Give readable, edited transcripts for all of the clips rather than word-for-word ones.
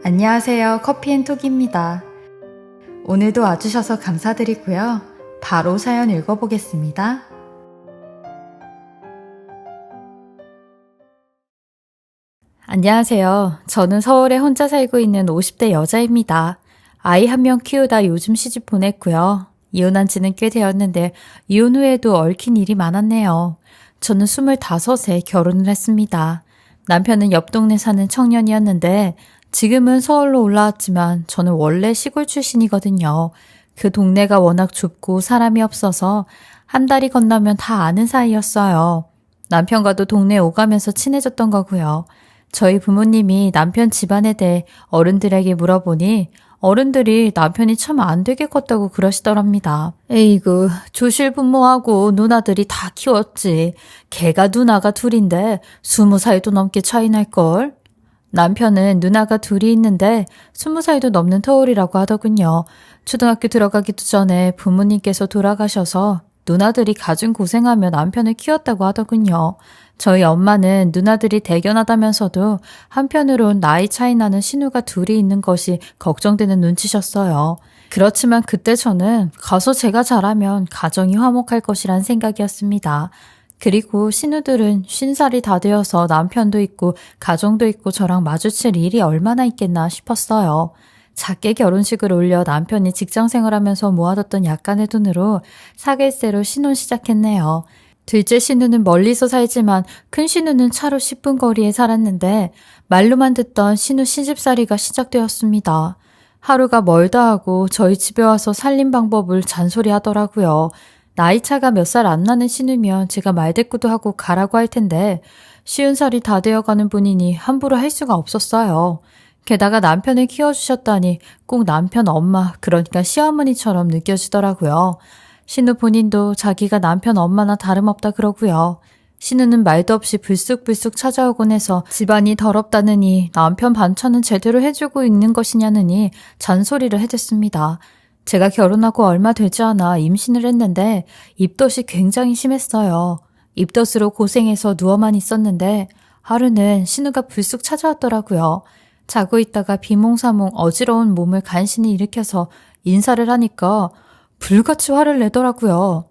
안녕하세요. 커피앤톡입니다. 오늘도 와주셔서 감사드리고요. 바로 사연 읽어보겠습니다. 안녕하세요. 저는 서울에 혼자 살고 있는 50대 여자입니다. 아이 한 명 키우다 요즘 시집 보냈고요. 이혼한 지는 꽤 되었는데 이혼 후에도 얽힌 일이 많았네요. 저는 25에 결혼을 했습니다. 남편은 옆 동네 사는 청년이었는데 지금은 서울로 올라왔지만 저는 원래 시골 출신이거든요. 그 동네가 워낙 좁고 사람이 없어서 한 달이 건너면 다 아는 사이였어요. 남편과도 동네 오가면서 친해졌던 거고요. 저희 부모님이 남편 집안에 대해 어른들에게 물어보니 어른들이 남편이 참 안 되게 컸다고 그러시더랍니다. 에이구, 조실 부모하고 누나들이 다 키웠지. 걔가 누나가 둘인데 20살도 넘게 차이 날걸. 남편은 누나가 둘이 있는데 20살도 넘는 터울이라고 하더군요. 초등학교 들어가기도 전에 부모님께서 돌아가셔서 누나들이 가진 고생하며 남편을 키웠다고 하더군요. 저희 엄마는 누나들이 대견하다면서도 한편으론 나이 차이 나는 신우가 둘이 있는 것이 걱정되는 눈치셨어요. 그렇지만 그때 저는 가서 제가 잘하면 가정이 화목할 것이란 생각이었습니다. 그리고 신우들은 50살이 다 되어서 남편도 있고 가정도 있고 저랑 마주칠 일이 얼마나 있겠나 싶었어요. 작게 결혼식을 올려 남편이 직장생활하면서 모아뒀던 약간의 돈으로 사길세로 신혼 시작했네요. 둘째 신우는 멀리서 살지만 큰 신우는 차로 10분 거리에 살았는데 말로만 듣던 신우 시집살이가 시작되었습니다. 하루가 멀다 하고 저희 집에 와서 살림 방법을 잔소리하더라고요. 나이차가 몇 살 안 나는 신우면 제가 말대꾸도 하고 가라고 할 텐데 50살이 다 되어가는 분이니 함부로 할 수가 없었어요. 게다가 남편을 키워주셨다니 꼭 남편 엄마, 그러니까 시어머니처럼 느껴지더라고요. 신우 본인도 자기가 남편 엄마나 다름없다 그러고요. 신우는 말도 없이 불쑥불쑥 찾아오곤 해서 집안이 더럽다느니 남편 반찬은 제대로 해주고 있는 것이냐느니 잔소리를 해댔습니다. 제가 결혼하고 얼마 되지 않아 임신을 했는데 입덧이 굉장히 심했어요. 입덧으로 고생해서 누워만 있었는데 하루는 신우가 불쑥 찾아왔더라고요. 자고 있다가 비몽사몽 어지러운 몸을 간신히 일으켜서 인사를 하니까 불같이 화를 내더라고요.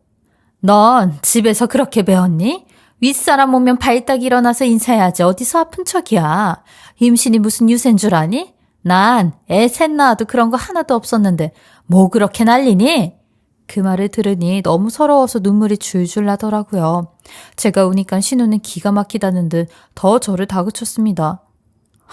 넌 집에서 그렇게 배웠니? 윗사람 오면 발딱 일어나서 인사해야지 어디서 아픈 척이야. 임신이 무슨 유세인 줄 아니? 난 애 셋 낳아도 그런 거 하나도 없었는데 뭐 그렇게 난리니? 그 말을 들으니 너무 서러워서 눈물이 줄줄 나더라고요. 제가 우니까 신우는 기가 막히다는 듯 더 저를 다그쳤습니다.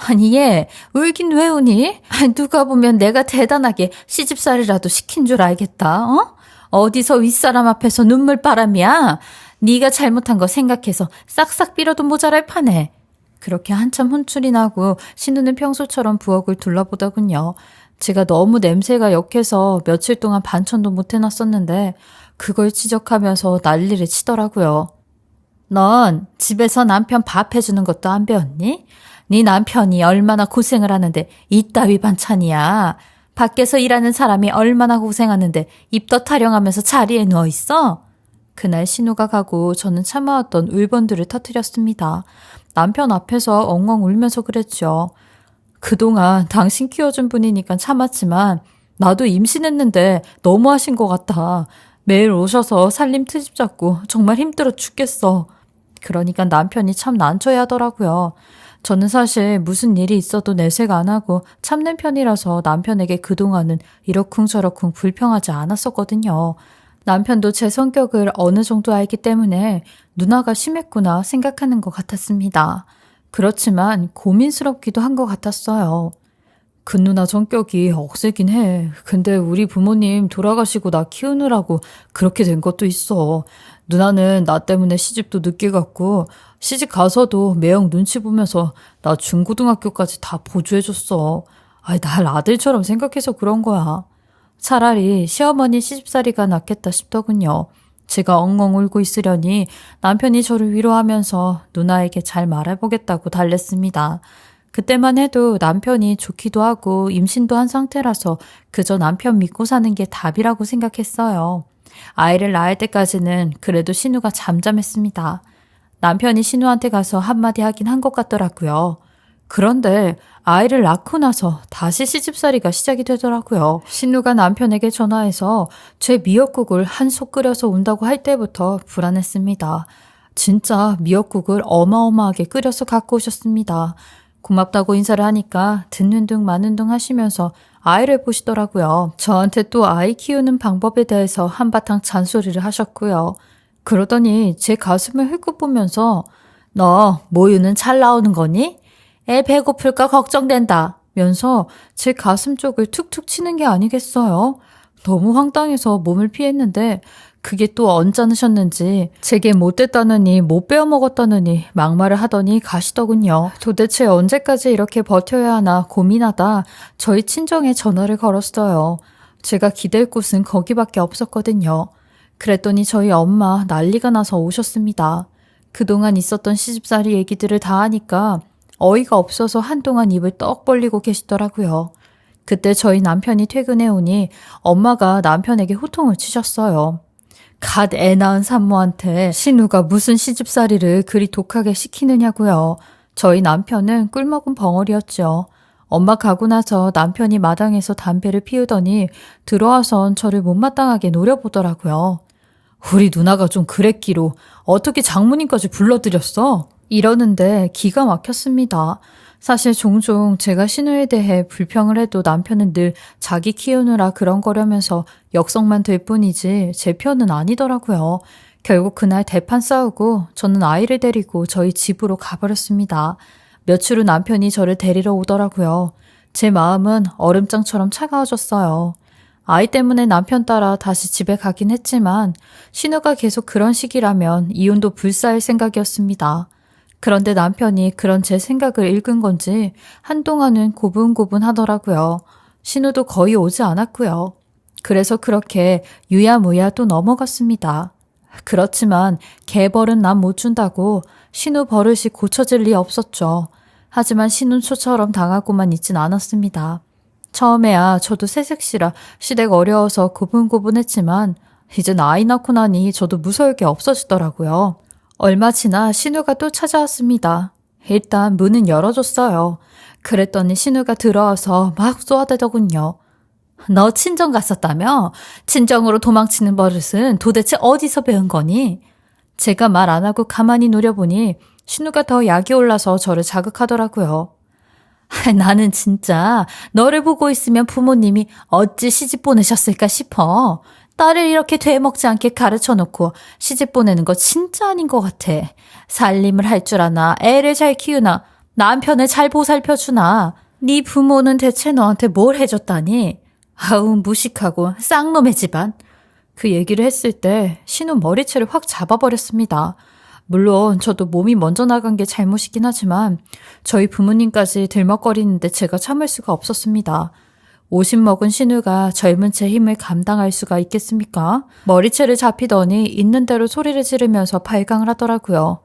아니 얘 울긴 왜 우니? 누가 보면 내가 대단하게 시집살이라도 시킨 줄 알겠다. 어? 어디서 윗사람 앞에서 눈물바람이야? 네가 잘못한 거 생각해서 싹싹 빌어도 모자랄 판에. 그렇게 한참 혼쭐이 나고 신우는 평소처럼 부엌을 둘러보더군요. 제가 너무 냄새가 역해서 며칠 동안 반찬도 못 해놨었는데 그걸 지적하면서 난리를 치더라고요. 넌 집에서 남편 밥 해주는 것도 안 배웠니? 네 남편이 얼마나 고생을 하는데 이따위 반찬이야. 밖에서 일하는 사람이 얼마나 고생하는데 입덧 타령하면서 자리에 누워있어? 그날 신우가 가고 저는 참아왔던 울분들을 터뜨렸습니다. 남편 앞에서 엉엉 울면서 그랬죠. 그동안 당신 키워준 분이니까 참았지만 나도 임신했는데 너무하신 것 같아. 매일 오셔서 살림 트집 잡고 정말 힘들어 죽겠어. 그러니까 남편이 참 난처해 하더라고요. 저는 사실 무슨 일이 있어도 내색 안 하고 참는 편이라서 남편에게 그동안은 이러쿵저러쿵 불평하지 않았었거든요. 남편도 제 성격을 어느 정도 알기 때문에 누나가 심했구나 생각하는 것 같았습니다. 그렇지만 고민스럽기도 한 것 같았어요. 그 누나 성격이 억세긴 해. 근데 우리 부모님 돌아가시고 나 키우느라고 그렇게 된 것도 있어. 누나는 나 때문에 시집도 늦게 갔고 시집 가서도 매형 눈치 보면서 나 중고등학교까지 다 보조해줬어. 아이, 날 아들처럼 생각해서 그런 거야. 차라리 시어머니 시집살이가 낫겠다 싶더군요. 제가 엉엉 울고 있으려니 남편이 저를 위로하면서 누나에게 잘 말해보겠다고 달랬습니다. 그때만 해도 남편이 좋기도 하고 임신도 한 상태라서 그저 남편 믿고 사는 게 답이라고 생각했어요. 아이를 낳을 때까지는 그래도 신우가 잠잠했습니다. 남편이 신우한테 가서 한마디 하긴 한 것 같더라고요. 그런데 아이를 낳고 나서 다시 시집살이가 시작이 되더라고요. 신우가 남편에게 전화해서 제 미역국을 한 솥 끓여서 온다고 할 때부터 불안했습니다. 진짜 미역국을 어마어마하게 끓여서 갖고 오셨습니다. 고맙다고 인사를 하니까 듣는 둥 마는 둥 하시면서 아이를 보시더라고요. 저한테 또 아이 키우는 방법에 대해서 한바탕 잔소리를 하셨고요. 그러더니 제 가슴을 흘끗 보면서 너 모유는 잘 나오는 거니? 애 배고플까 걱정된다 면서 제 가슴 쪽을 툭툭 치는 게 아니겠어요? 너무 황당해서 몸을 피했는데 그게 또 언짢으셨는지 제게 못됐다느니 못 빼어먹었다느니 막말을 하더니 가시더군요. 도대체 언제까지 이렇게 버텨야 하나 고민하다 저희 친정에 전화를 걸었어요. 제가 기댈 곳은 거기밖에 없었거든요. 그랬더니 저희 엄마 난리가 나서 오셨습니다. 그동안 있었던 시집살이 얘기들을 다 하니까 어이가 없어서 한동안 입을 떡 벌리고 계시더라고요. 그때 저희 남편이 퇴근해 오니 엄마가 남편에게 호통을 치셨어요. 갓 애 낳은 산모한테 신우가 무슨 시집살이를 그리 독하게 시키느냐고요. 저희 남편은 꿀먹은 벙어리였죠. 엄마 가고 나서 남편이 마당에서 담배를 피우더니 들어와선 저를 못마땅하게 노려보더라고요. 우리 누나가 좀 그랬기로 어떻게 장모님까지 불러들였어? 이러는데 기가 막혔습니다. 사실 종종 제가 신우에 대해 불평을 해도 남편은 늘 자기 키우느라 그런 거라면서 역성만 될 뿐이지 제 편은 아니더라고요. 결국 그날 대판 싸우고 저는 아이를 데리고 저희 집으로 가버렸습니다. 며칠 후 남편이 저를 데리러 오더라고요. 제 마음은 얼음장처럼 차가워졌어요. 아이 때문에 남편 따라 다시 집에 가긴 했지만 신우가 계속 그런 식이라면 이혼도 불사할 생각이었습니다. 그런데 남편이 그런 제 생각을 읽은 건지 한동안은 고분고분하더라고요. 신우도 거의 오지 않았고요. 그래서 그렇게 유야무야 또 넘어갔습니다. 그렇지만 개벌은 남 못 준다고 신우 버릇이 고쳐질 리 없었죠. 하지만 신우초처럼 당하고만 있진 않았습니다. 처음에야 저도 새색시라 시댁 어려워서 고분고분했지만 이젠 아이 낳고 나니 저도 무서울 게 없어지더라고요. 얼마 지나 신우가 또 찾아왔습니다. 일단 문은 열어줬어요. 그랬더니 신우가 들어와서 막 쏘아대더군요. 너 친정 갔었다며? 친정으로 도망치는 버릇은 도대체 어디서 배운 거니? 제가 말 안 하고 가만히 노려보니 신우가 더 약이 올라서 저를 자극하더라고요. 나는 진짜 너를 보고 있으면 부모님이 어찌 시집 보내셨을까 싶어. 딸을 이렇게 되먹지 않게 가르쳐놓고 시집 보내는 거 진짜 아닌 것 같아. 살림을 할 줄 아나, 애를 잘 키우나, 남편을 잘 보살펴주나. 네 부모는 대체 너한테 뭘 해줬다니? 아우 무식하고 쌍놈의 집안. 그 얘기를 했을 때 신우 머리채를 확 잡아버렸습니다. 물론 저도 몸이 먼저 나간 게 잘못이긴 하지만 저희 부모님까지 들먹거리는데 제가 참을 수가 없었습니다. 50 먹은 신우가 젊은 제 힘을 감당할 수가 있겠습니까? 머리채를 잡히더니 있는 대로 소리를 지르면서 발광을 하더라고요.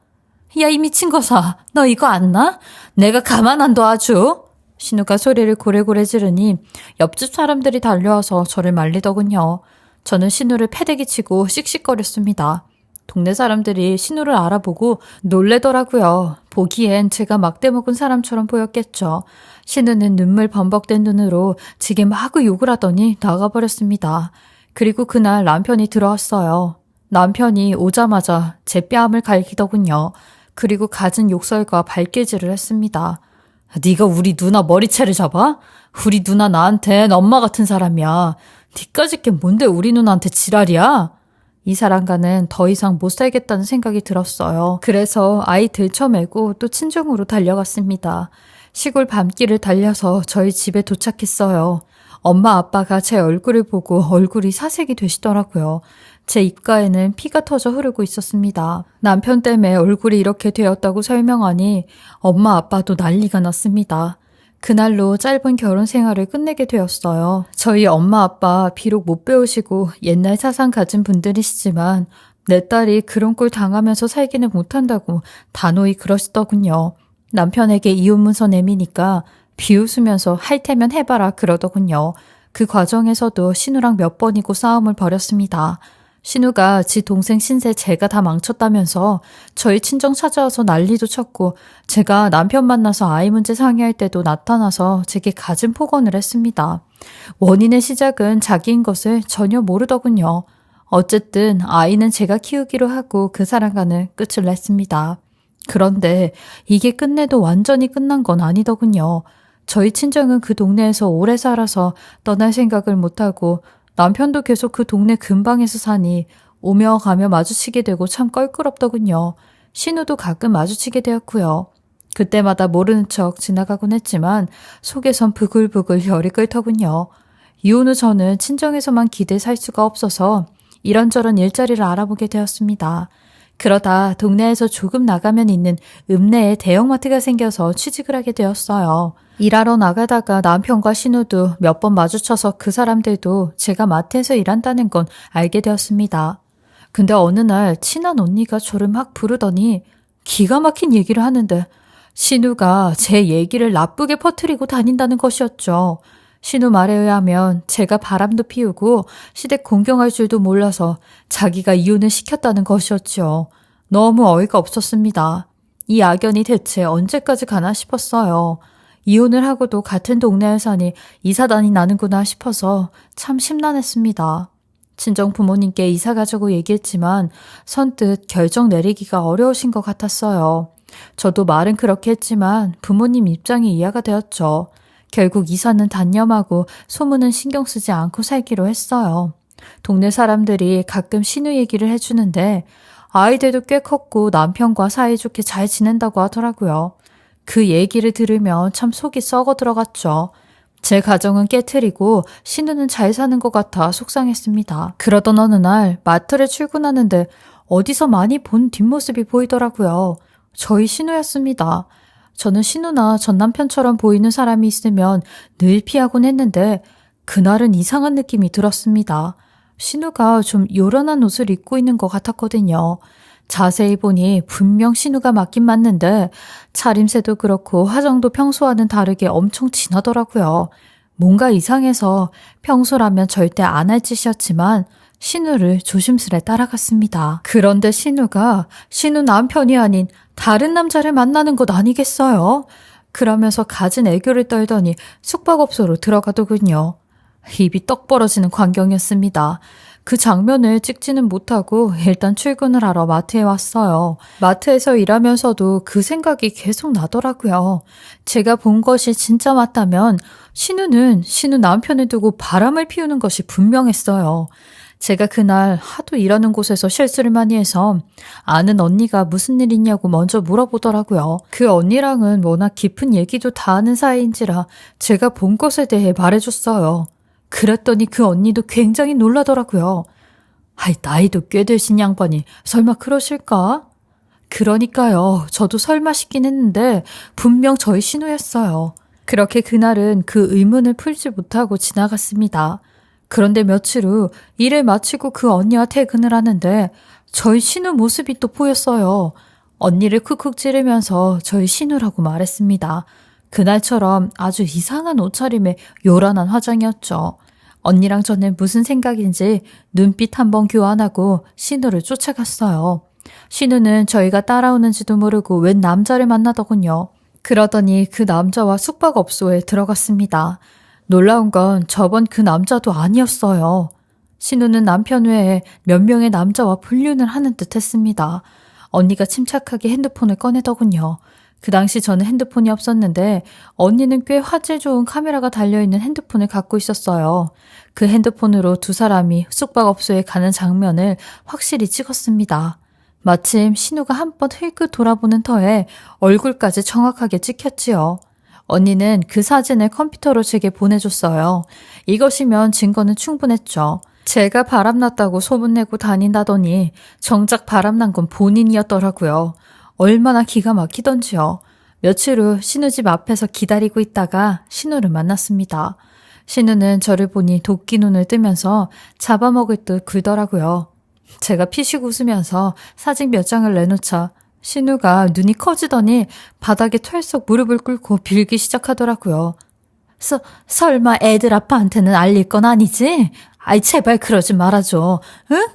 야, 이 미친 거사, 너 이거 안 나? 내가 가만 안 둬 아주. 신우가 소리를 고래고래 지르니 옆집 사람들이 달려와서 저를 말리더군요. 저는 신우를 패대기 치고 씩씩거렸습니다. 동네 사람들이 신우를 알아보고 놀래더라고요. 보기엔 제가 막대 먹은 사람처럼 보였겠죠. 신우는 눈물 범벅된 눈으로 제게 마구 욕을 하더니 나가버렸습니다. 그리고 그날 남편이 들어왔어요. 남편이 오자마자 제 뺨을 갈기더군요. 그리고 갖은 욕설과 발길질을 했습니다. 네가 우리 누나 머리채를 잡아? 우리 누나 나한텐 엄마 같은 사람이야. 니까짓 게 뭔데 우리 누나한테 지랄이야? 이 사람과는 더 이상 못 살겠다는 생각이 들었어요. 그래서 아이 들쳐매고 또 친정으로 달려갔습니다. 시골 밤길을 달려서 저희 집에 도착했어요. 엄마 아빠가 제 얼굴을 보고 얼굴이 사색이 되시더라고요. 제 입가에는 피가 터져 흐르고 있었습니다. 남편 때문에 얼굴이 이렇게 되었다고 설명하니 엄마 아빠도 난리가 났습니다. 그날로 짧은 결혼 생활을 끝내게 되었어요. 저희 엄마 아빠 비록 못 배우시고 옛날 사상 가진 분들이시지만 내 딸이 그런 꼴 당하면서 살기는 못한다고 단호히 그러시더군요. 남편에게 이혼 문서 내미니까 비웃으면서 할 테면 해봐라 그러더군요. 그 과정에서도 신우랑 몇 번이고 싸움을 벌였습니다. 신우가 지 동생 신세 제가 다 망쳤다면서 저희 친정 찾아와서 난리도 쳤고 제가 남편 만나서 아이 문제 상의할 때도 나타나서 제게 가진 폭언을 했습니다. 원인의 시작은 자기인 것을 전혀 모르더군요. 어쨌든 아이는 제가 키우기로 하고 그 사람과는 끝을 냈습니다. 그런데 이게 끝내도 완전히 끝난 건 아니더군요. 저희 친정은 그 동네에서 오래 살아서 떠날 생각을 못하고 남편도 계속 그 동네 근방에서 사니 오며 가며 마주치게 되고 참 껄끄럽더군요. 신우도 가끔 마주치게 되었고요. 그때마다 모르는 척 지나가곤 했지만 속에선 부글부글 열이 끓더군요. 이혼 후 저는 친정에서만 기대 살 수가 없어서 이런저런 일자리를 알아보게 되었습니다. 그러다 동네에서 조금 나가면 있는 읍내에 대형마트가 생겨서 취직을 하게 되었어요. 일하러 나가다가 남편과 신우도 몇 번 마주쳐서 그 사람들도 제가 마트에서 일한다는 건 알게 되었습니다. 근데 어느 날 친한 언니가 저를 막 부르더니 기가 막힌 얘기를 하는데 신우가 제 얘기를 나쁘게 퍼뜨리고 다닌다는 것이었죠. 신우 말에 의하면 제가 바람도 피우고 시댁 공경할 줄도 몰라서 자기가 이혼을 시켰다는 것이었죠. 너무 어이가 없었습니다. 이 악연이 대체 언제까지 가나 싶었어요. 이혼을 하고도 같은 동네에 사니 이사단이 나는구나 싶어서 참 심란했습니다. 친정 부모님께 이사 가자고 얘기했지만 선뜻 결정 내리기가 어려우신 것 같았어요. 저도 말은 그렇게 했지만 부모님 입장이 이해가 되었죠. 결국 이사는 단념하고 소문은 신경 쓰지 않고 살기로 했어요. 동네 사람들이 가끔 신우 얘기를 해주는데 아이들도 꽤 컸고 남편과 사이좋게 잘 지낸다고 하더라고요. 그 얘기를 들으면 참 속이 썩어 들어갔죠. 제 가정은 깨트리고 신우는 잘 사는 것 같아 속상했습니다. 그러던 어느 날 마트를 출근하는데 어디서 많이 본 뒷모습이 보이더라고요. 저희 신우였습니다. 저는 신우나 전 남편처럼 보이는 사람이 있으면 늘 피하곤 했는데 그날은 이상한 느낌이 들었습니다. 신우가 좀 요란한 옷을 입고 있는 것 같았거든요. 자세히 보니 분명 신우가 맞긴 맞는데 차림새도 그렇고 화장도 평소와는 다르게 엄청 진하더라고요. 뭔가 이상해서 평소라면 절대 안 할 짓이었지만 신우를 조심스레 따라갔습니다. 그런데 신우가 신우 남편이 아닌 다른 남자를 만나는 것 아니겠어요? 그러면서 갖은 애교를 떨더니 숙박업소로 들어가더군요. 입이 떡 벌어지는 광경이었습니다. 그 장면을 찍지는 못하고 일단 출근을 하러 마트에 왔어요. 마트에서 일하면서도 그 생각이 계속 나더라고요. 제가 본 것이 진짜 맞다면 신우는 신우 남편을 두고 바람을 피우는 것이 분명했어요. 제가 그날 하도 일하는 곳에서 실수를 많이 해서 아는 언니가 무슨 일 있냐고 먼저 물어보더라고요. 그 언니랑은 워낙 깊은 얘기도 다 하는 사이인지라 제가 본 것에 대해 말해줬어요. 그랬더니 그 언니도 굉장히 놀라더라고요. 아이, 나이도 꽤 되신 양반이 설마 그러실까? 그러니까요. 저도 설마 싶긴 했는데 분명 저희 신우였어요. 그렇게 그날은 그 의문을 풀지 못하고 지나갔습니다. 그런데 며칠 후 일을 마치고 그 언니와 퇴근을 하는데 저희 신우 모습이 또 보였어요. 언니를 쿡쿡 찌르면서 저희 신우라고 말했습니다. 그날처럼 아주 이상한 옷차림에 요란한 화장이었죠. 언니랑 저는 무슨 생각인지 눈빛 한번 교환하고 신우를 쫓아갔어요. 신우는 저희가 따라오는지도 모르고 웬 남자를 만나더군요. 그러더니 그 남자와 숙박업소에 들어갔습니다. 놀라운 건 저번 그 남자도 아니었어요. 신우는 남편 외에 몇 명의 남자와 불륜을 하는 듯 했습니다. 언니가 침착하게 핸드폰을 꺼내더군요. 그 당시 저는 핸드폰이 없었는데 언니는 꽤 화질 좋은 카메라가 달려있는 핸드폰을 갖고 있었어요. 그 핸드폰으로 두 사람이 숙박업소에 가는 장면을 확실히 찍었습니다. 마침 신우가 한번 흘끗 돌아보는 터에 얼굴까지 정확하게 찍혔지요. 언니는 그 사진을 컴퓨터로 제게 보내줬어요. 이것이면 증거는 충분했죠. 제가 바람났다고 소문내고 다닌다더니 정작 바람난 건 본인이었더라고요. 얼마나 기가 막히던지요. 며칠 후 신우 집 앞에서 기다리고 있다가 신우를 만났습니다. 신우는 저를 보니 도끼 눈을 뜨면서 잡아먹을 듯 굴더라고요. 제가 피식 웃으면서 사진 몇 장을 내놓자 신우가 눈이 커지더니 바닥에 털썩 무릎을 꿇고 빌기 시작하더라고요. 설마 애들 아빠한테는 알릴 건 아니지? 아이, 제발 그러지 말아줘. 응?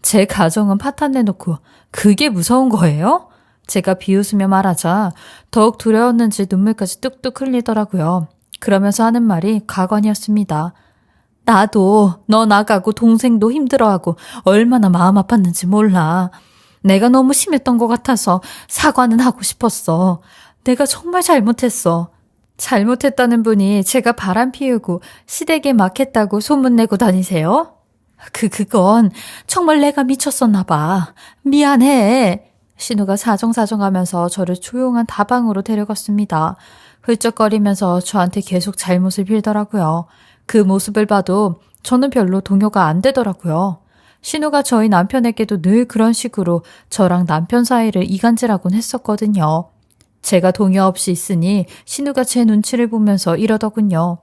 제 가정은 파탄 내놓고 그게 무서운 거예요? 제가 비웃으며 말하자 더욱 두려웠는지 눈물까지 뚝뚝 흘리더라고요. 그러면서 하는 말이 가관이었습니다. 나도 너 나가고 동생도 힘들어하고 얼마나 마음 아팠는지 몰라. 내가 너무 심했던 것 같아서 사과는 하고 싶었어. 내가 정말 잘못했어. 잘못했다는 분이 제가 바람 피우고 시댁에 막 했다고 소문내고 다니세요? 그건 정말 내가 미쳤었나 봐. 미안해. 신우가 사정사정하면서 저를 조용한 다방으로 데려갔습니다. 훌쩍거리면서 저한테 계속 잘못을 빌더라고요. 그 모습을 봐도 저는 별로 동요가 안 되더라고요. 신우가 저희 남편에게도 늘 그런 식으로 저랑 남편 사이를 이간질하곤 했었거든요. 제가 동요 없이 있으니 신우가 제 눈치를 보면서 이러더군요.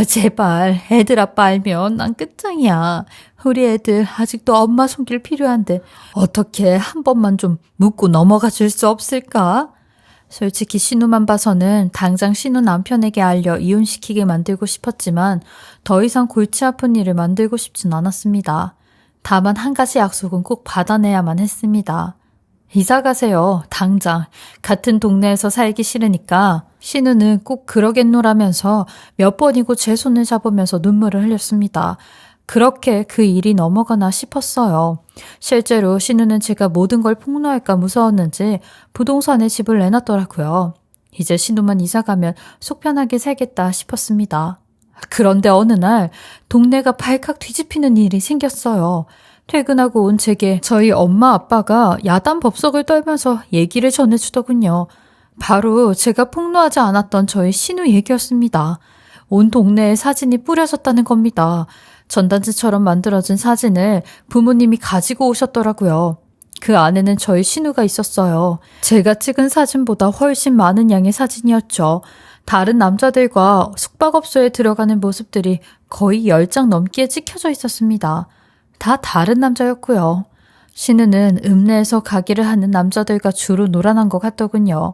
제발 애들 아빠 알면 난 끝장이야. 우리 애들 아직도 엄마 손길 필요한데 어떻게 한 번만 좀 묻고 넘어가 줄 수 없을까? 솔직히 신우만 봐서는 당장 신우 남편에게 알려 이혼시키게 만들고 싶었지만 더 이상 골치 아픈 일을 만들고 싶진 않았습니다. 다만 한 가지 약속은 꼭 받아내야만 했습니다. 이사 가세요. 당장. 같은 동네에서 살기 싫으니까. 신우는 꼭 그러겠노라면서 몇 번이고 제 손을 잡으면서 눈물을 흘렸습니다. 그렇게 그 일이 넘어가나 싶었어요. 실제로 신우는 제가 모든 걸 폭로할까 무서웠는지 부동산에 집을 내놨더라고요. 이제 신우만 이사 가면 속 편하게 살겠다 싶었습니다. 그런데 어느 날 동네가 발칵 뒤집히는 일이 생겼어요. 퇴근하고 온 제게 저희 엄마 아빠가 야단 법석을 떨면서 얘기를 전해주더군요. 바로 제가 폭로하지 않았던 저희 신우 얘기였습니다. 온 동네에 사진이 뿌려졌다는 겁니다. 전단지처럼 만들어진 사진을 부모님이 가지고 오셨더라고요. 그 안에는 저희 신우가 있었어요. 제가 찍은 사진보다 훨씬 많은 양의 사진이었죠. 다른 남자들과 숙박업소에 들어가는 모습들이 거의 10장 넘게 찍혀져 있었습니다. 다 다른 남자였고요. 신우는 읍내에서 가게를 하는 남자들과 주로 놀아난 것 같더군요.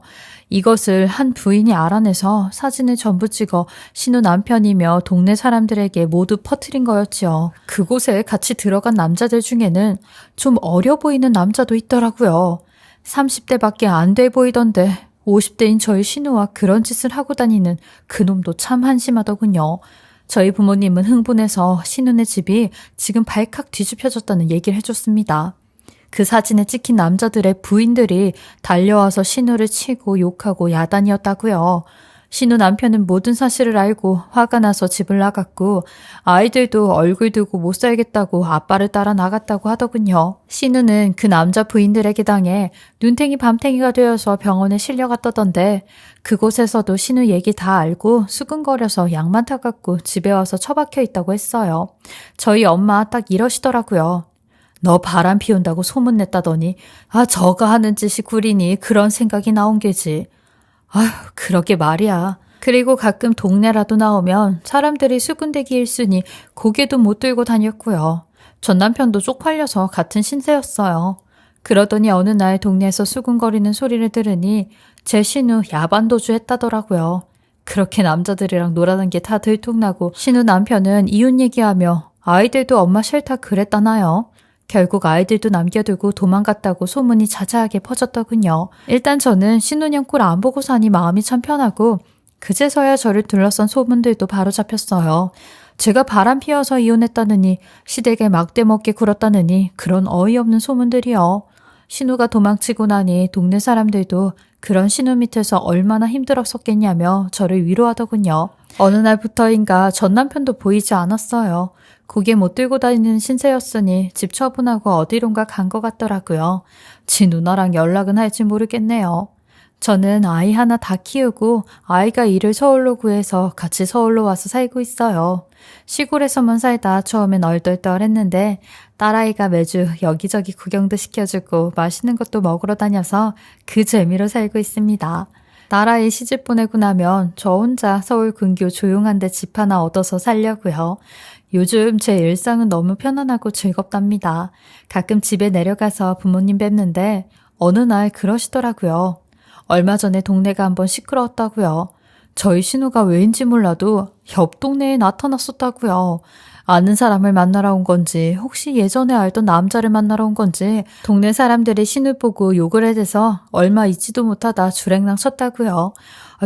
이것을 한 부인이 알아내서 사진을 전부 찍어 신우 남편이며 동네 사람들에게 모두 퍼뜨린 거였지요. 그곳에 같이 들어간 남자들 중에는 좀 어려 보이는 남자도 있더라고요. 30대밖에 안 돼 보이던데 50대인 저희 신우와 그런 짓을 하고 다니는 그놈도 참 한심하더군요. 저희 부모님은 흥분해서 신우네 집이 지금 발칵 뒤집혀졌다는 얘기를 해줬습니다. 그 사진에 찍힌 남자들의 부인들이 달려와서 신우를 치고 욕하고 야단이었다고요. 신우 남편은 모든 사실을 알고 화가 나서 집을 나갔고 아이들도 얼굴 두고 못 살겠다고 아빠를 따라 나갔다고 하더군요. 신우는 그 남자 부인들에게 당해 눈탱이 밤탱이가 되어서 병원에 실려갔다던데 그곳에서도 신우 얘기 다 알고 수근거려서 약만 타갖고 집에 와서 처박혀 있다고 했어요. 저희 엄마 딱 이러시더라고요. 너 바람 피운다고 소문냈다더니 저가 하는 짓이 구리니 그런 생각이 나온 게지. 아휴, 그러게 말이야. 그리고 가끔 동네라도 나오면 사람들이 수군대기 일순이 고개도 못 들고 다녔고요. 전 남편도 쪽팔려서 같은 신세였어요. 그러더니 어느 날 동네에서 수군거리는 소리를 들으니 제 신우 야반도주 했다더라고요. 그렇게 남자들이랑 놀아난 게 다 들통나고 신우 남편은 이혼 얘기하며 아이들도 엄마 싫다 그랬다나요. 결국 아이들도 남겨두고 도망갔다고 소문이 자자하게 퍼졌더군요. 일단 저는 신우년 꼴 안 보고 사니 마음이 참 편하고 그제서야 저를 둘러싼 소문들도 바로잡혔어요. 제가 바람 피워서 이혼했다느니 시댁에 막대 먹게 굴었다느니 그런 어이없는 소문들이요. 신우가 도망치고 나니 동네 사람들도 그런 신우 밑에서 얼마나 힘들었었겠냐며 저를 위로하더군요. 어느 날부터인가 전 남편도 보이지 않았어요. 고개 못 들고 다니는 신세였으니 집 처분하고 어디론가 간 것 같더라고요. 지 누나랑 연락은 할지 모르겠네요. 저는 아이 하나 다 키우고 아이가 일을 서울로 구해서 같이 서울로 와서 살고 있어요. 시골에서만 살다 처음엔 얼떨떨했는데 딸아이가 매주 여기저기 구경도 시켜주고 맛있는 것도 먹으러 다녀서 그 재미로 살고 있습니다. 딸아이 시집 보내고 나면 저 혼자 서울 근교 조용한 데 집 하나 얻어서 살려고요. 요즘 제 일상은 너무 편안하고 즐겁답니다. 가끔 집에 내려가서 부모님 뵙는데 어느 날 그러시더라고요. 얼마 전에 동네가 한번 시끄러웠다고요. 저희 신우가 왜인지 몰라도 옆 동네에 나타났었다고요. 아는 사람을 만나러 온 건지, 혹시 예전에 알던 남자를 만나러 온 건지, 동네 사람들이 신우 보고 욕을 해대서 얼마 있지도 못하다 주랭랑 쳤다고요.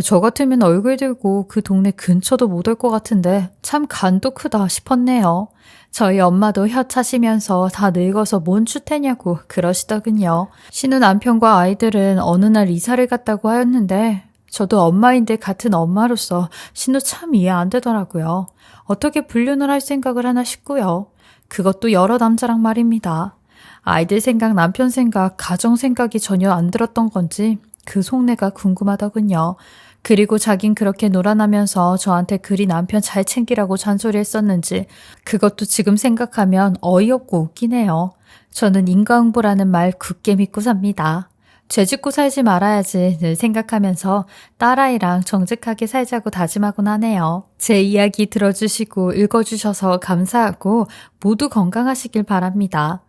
저 같으면 얼굴 들고 그 동네 근처도 못 올 것 같은데 참 간도 크다 싶었네요. 저희 엄마도 혀 차시면서 다 늙어서 뭔 추태냐고 그러시더군요. 신우 남편과 아이들은 어느 날 이사를 갔다고 하였는데 저도 엄마인데 같은 엄마로서 신우 참 이해 안 되더라고요. 어떻게 불륜을 할 생각을 하나 싶고요. 그것도 여러 남자랑 말입니다. 아이들 생각, 남편 생각, 가정 생각이 전혀 안 들었던 건지 그 속내가 궁금하더군요. 그리고 자긴 그렇게 놀아나면서 저한테 그리 남편 잘 챙기라고 잔소리했었는지 그것도 지금 생각하면 어이없고 웃기네요. 저는 인과응보라는 말 굳게 믿고 삽니다. 죄 짓고 살지 말아야지 늘 생각하면서 딸아이랑 정직하게 살자고 다짐하곤 하네요. 제 이야기 들어주시고 읽어주셔서 감사하고 모두 건강하시길 바랍니다.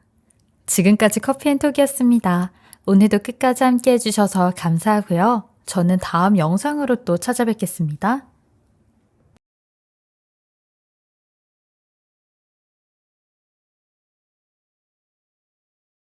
지금까지 커피앤톡이었습니다. 오늘도 끝까지 함께 해주셔서 감사하고요. 저는 다음 영상으로 또 찾아뵙겠습니다.